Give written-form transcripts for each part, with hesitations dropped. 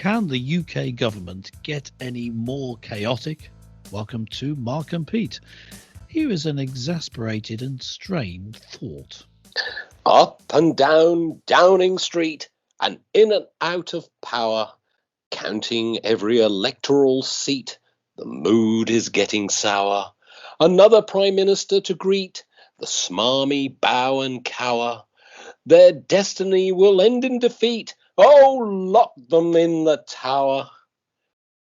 Can the UK government get any more chaotic? Welcome to Mark and Pete. Here is an exasperated and strained thought. Up and down Downing Street and in and out of power, counting every electoral seat, the mood is getting sour. Another Prime Minister to greet, the smarmy bow and cower. Their destiny will end in defeat. Oh, lock them in the tower.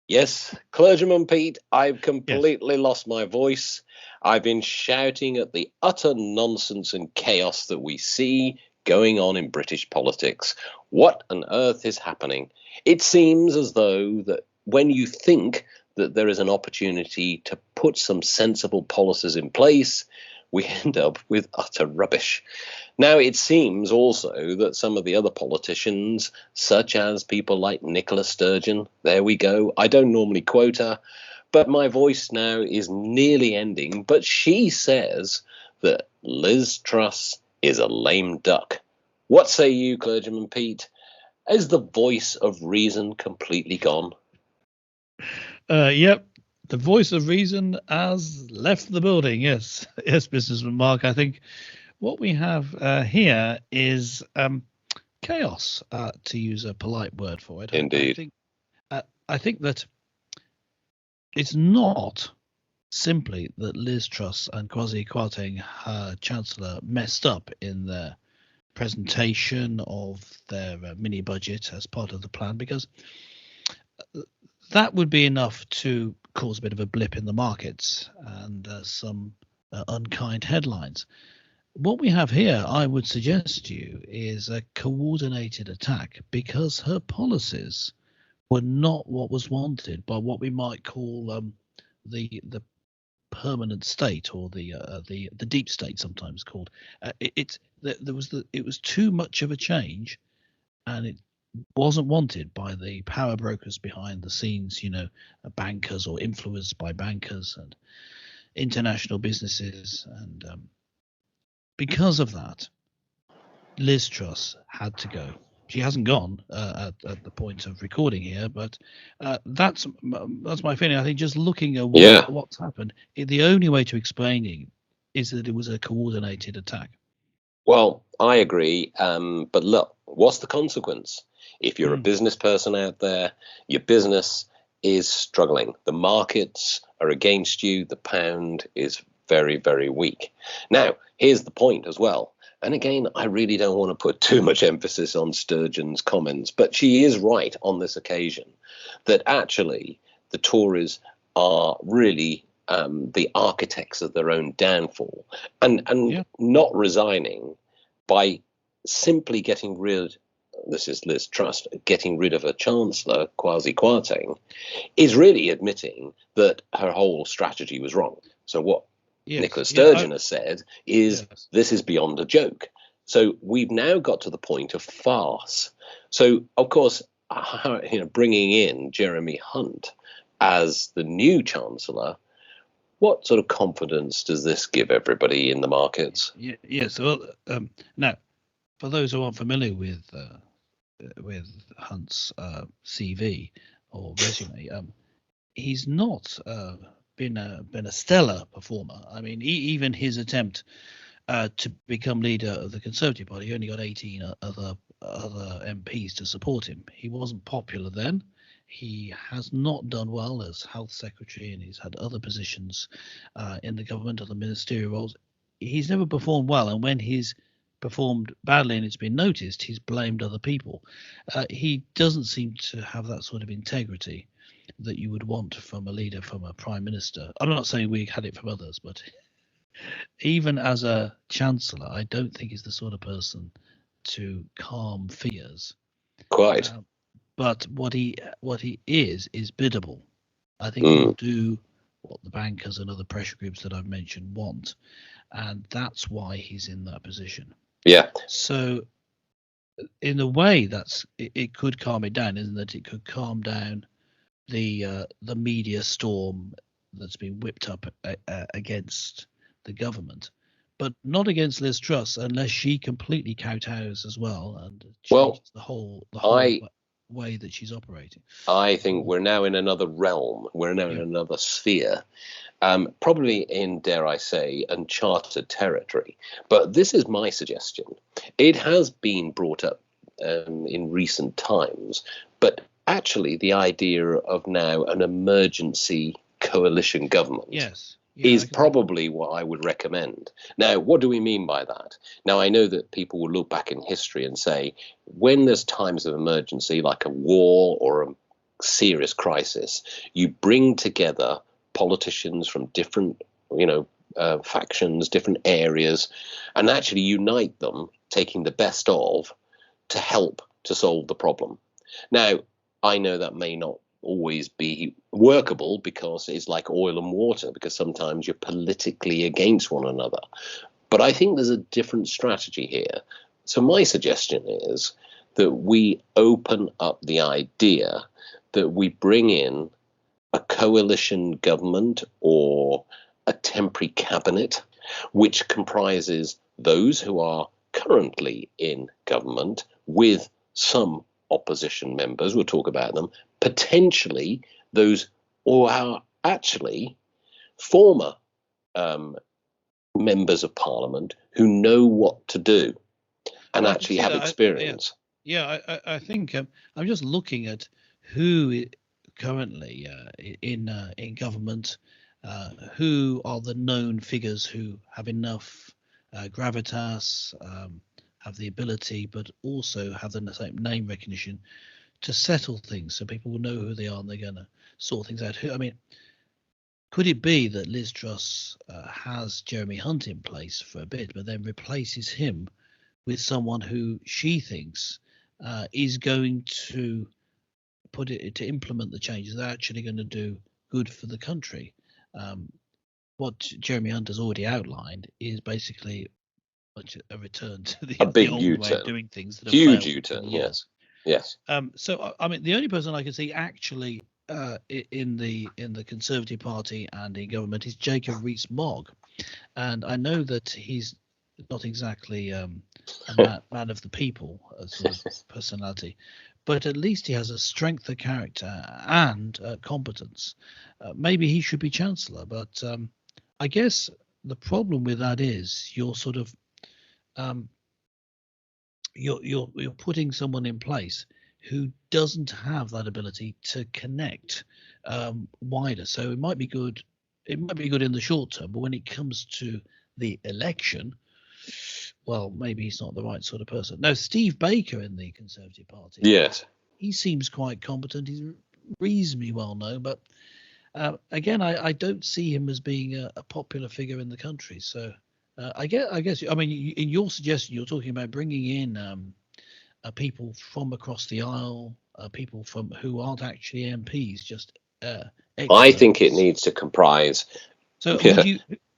Yes, Clergyman Pete, I've completely lost my voice. I've been shouting at the utter nonsense and chaos that we see going on in British politics. What on earth is happening? It seems as though that when you think that there is an opportunity to put some sensible policies in place, we end up with utter rubbish. Now, it seems also that some of the other politicians, such as people like Nicola Sturgeon, there we go, I don't normally quote her, but my voice now is nearly ending, but she says that Liz Truss is a lame duck. What say you, Clergyman Pete? Is the voice of reason completely gone? Yep. The voice of reason has left the building. Yes, businessman Mark. I think what we have here is chaos, to use a polite word for it. Indeed. I think that it's not simply that Liz Truss and Kwasi Kwarteng, her Chancellor, messed up in their presentation of their mini budget as part of the plan, because that would be enough to cause a bit of a blip in the markets and some unkind headlines. What we have here, I would suggest to you, is a coordinated attack, because her policies were not what was wanted by what we might call the permanent state, or the deep state, sometimes called. It was too much of a change, and it wasn't wanted by the power brokers behind the scenes, bankers or influenced by bankers and international businesses. And because of that, Liz Truss had to go. She hasn't gone at the point of recording here, but that's my feeling. I think just looking at what's happened, the only way to explaining is that it was a coordinated attack. Well, I agree, but look, what's the consequence? If you're a business person out there, your business is struggling. The markets are against you. The pound is very, very weak. Now, here's the point as well. And again, I really don't want to put too much emphasis on Sturgeon's comments, but she is right on this occasion that actually the Tories are really the architects of their own downfall, and not resigning by simply getting rid. This is Liz Truss getting rid of her Chancellor, Kwasi Kwarteng, is really admitting that her whole strategy was wrong. So what Nicola Sturgeon has said is this is beyond a joke. So we've now got to the point of farce. So, of course, bringing in Jeremy Hunt as the new Chancellor, what sort of confidence does this give everybody in the markets? Yes. Well, now, for those who aren't familiar with Hunt's CV or resume, he's not been a stellar performer. I mean, even his attempt to become leader of the Conservative Party, he only got 18 other MPs to support him. He wasn't popular then. He has not done well as health secretary, and he's had other positions in the government, other ministerial roles. He's never performed well, and when he's performed badly and it's been noticed, he's blamed other people. He doesn't seem to have that sort of integrity that you would want from a leader, from a prime minister. I'm not saying we had it from others, but even as a chancellor, I don't think he's the sort of person to calm fears. Quite. But what he is biddable. I think he'll do what the bankers and other pressure groups that I've mentioned want, and that's why he's in that position. Yeah. So, in a way, it could calm it down, isn't it? It could calm down the media storm that's been whipped up against the government, but not against Liz Truss, unless she completely kowtows as well and changes the whole way that she's operating. I think we're now in another realm. We're now in another sphere. Probably in, dare I say, uncharted territory. But this is my suggestion. It has been brought up in recent times, but actually the idea of now an emergency coalition government is probably what I would recommend. Now, what do we mean by that? Now, I know that people will look back in history and say, when there's times of emergency, like a war or a serious crisis, you bring together politicians from different, factions, different areas, and actually unite them, taking the best of, to help to solve the problem. Now, I know that may not always be workable because it's like oil and water, because sometimes you're politically against one another. But I think there's a different strategy here. So my suggestion is that we open up the idea that we bring in a coalition government or a temporary cabinet, which comprises those who are currently in government with some opposition members, we'll talk about them, potentially those who are actually former members of parliament who know what to do and actually have experience. I think I'm just looking at who currently in government, who are the known figures who have enough gravitas, have the ability, but also have the same name recognition to settle things, so people will know who they are and they're going to sort things out. I mean, could it be that Liz Truss has Jeremy Hunt in place for a bit, but then replaces him with someone who she thinks is going to implement the changes that are actually going to do good for the country? What Jeremy Hunt has already outlined is basically a return to the old U-turn. way of doing things. Huge U-turn, yes. So I mean, the only person I can see actually in the Conservative Party and in government is Jacob Rees-Mogg, and I know that he's not exactly a man of the people sort of personality, but at least he has a strength of character and competence. Maybe he should be Chancellor, but I guess the problem with that is you're sort of you're putting someone in place who doesn't have that ability to connect wider. So it might be good. It might be good in the short term, but when it comes to the election, well, maybe he's not the right sort of person. Now, Steve Baker in the Conservative Party, yes, he seems quite competent. He's reasonably well known, but again, I don't see him as being a popular figure in the country. So I guess, I mean, in your suggestion, you're talking about bringing in people from across the aisle, people from who aren't actually MPs, just I think it needs to comprise. So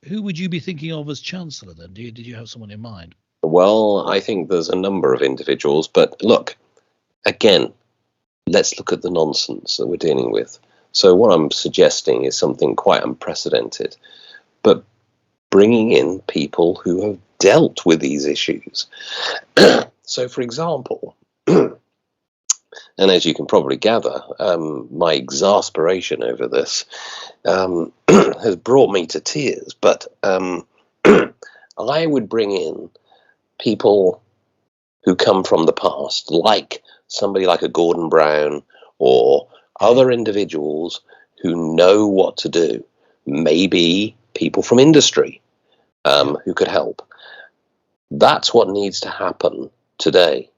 who would you be thinking of as Chancellor then? Did you have someone in mind? Well, I think there's a number of individuals, but look, again, let's look at the nonsense that we're dealing with. So what I'm suggesting is something quite unprecedented, but bringing in people who have dealt with these issues. So, for example, and as you can probably gather, my exasperation over this has brought me to tears. But I would bring in people who come from the past, like somebody like a Gordon Brown or other individuals who know what to do. Maybe people from industry who could help. That's what needs to happen today.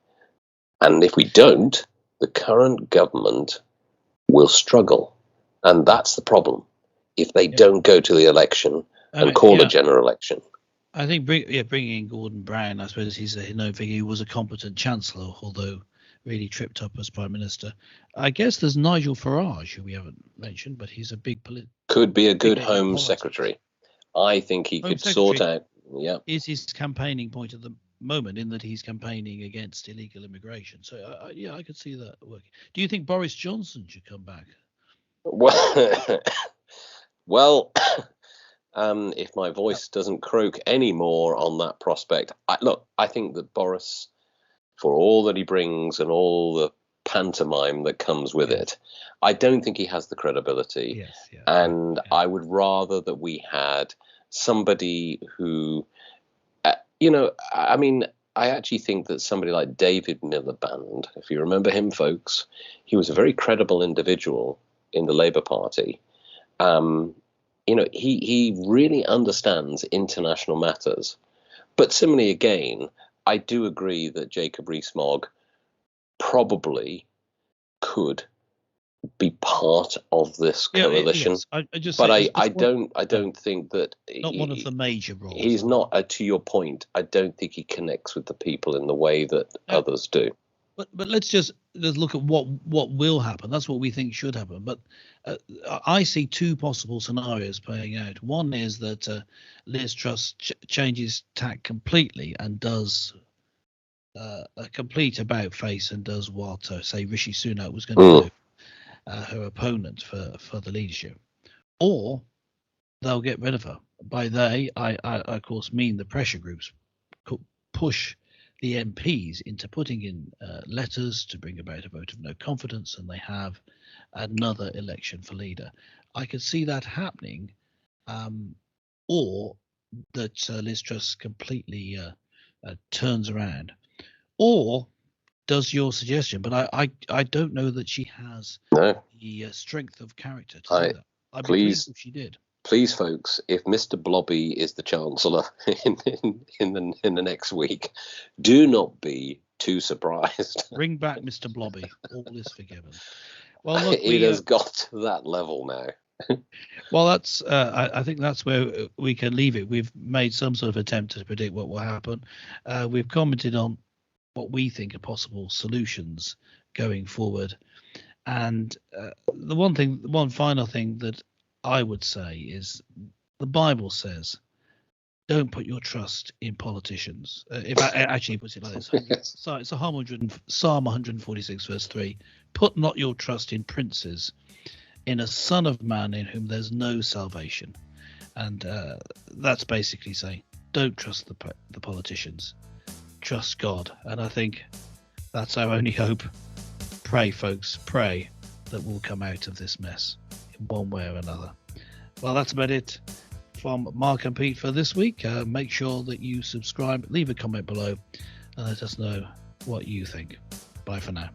And if we don't, the current government will struggle. And that's the problem. If they don't go to the election and call a general election. I think bringing in Gordon Brown, I suppose he's a known figure. He was a competent Chancellor, although really tripped up as Prime Minister. I guess there's Nigel Farage, who we haven't mentioned, but he's a big could be a good Home Secretary. I think he could sort out. Yeah, is his campaigning point at the moment, in that he's campaigning against illegal immigration. So I could see that working. Do you think Boris Johnson should come back? Well, if my voice doesn't croak anymore on that prospect, I think that Boris, for all that he brings and all the pantomime that comes with it. I don't think he has the credibility. Yes, yeah, and I would rather that we had somebody who, I mean, I actually think that somebody like David Miliband, if you remember him, folks, he was a very credible individual in the Labour Party. He really understands international matters. But similarly, again, I do agree that Jacob Rees-Mogg probably could be part of this coalition. Yes. I just but say I don't think that not one of the major roles. He's not, to your point, I don't think he connects with the people in the way that others do. But let's look at what will happen. That's what we think should happen. But I see two possible scenarios playing out. One is that Liz Truss changes tack completely and does a complete about face and does what, say, Rishi Sunak was going to do, her opponent for the leadership. Or they'll get rid of her. By they, I of course mean the pressure groups push the MPs into putting in letters to bring about a vote of no confidence, and they have another election for leader. I could see that happening, or that Liz Truss completely turns around, or does your suggestion. But I don't know that she has the strength of character to do that. I'd be pleased if she did. Please, folks, if Mr. Blobby is the Chancellor in the next week, do not be too surprised. Bring back Mr. Blobby. All is forgiven. Well, look, it has got to that level now. Well, that's. I think that's where we can leave it. We've made some sort of attempt to predict what will happen. We've commented on what we think are possible solutions going forward, and the one final thing that I would say is the Bible says, don't put your trust in politicians. If I actually puts it like this, so it's Psalm 146 verse 3. Put not your trust in princes, in a son of man in whom there's no salvation. And that's basically saying, don't trust the politicians, trust God. And I think that's our only hope. Pray, folks, pray that we'll come out of this mess in one way or another. Well, that's about it from Mark and Pete for this week. Make sure that you subscribe, leave a comment below, and let us know what you think. Bye for now.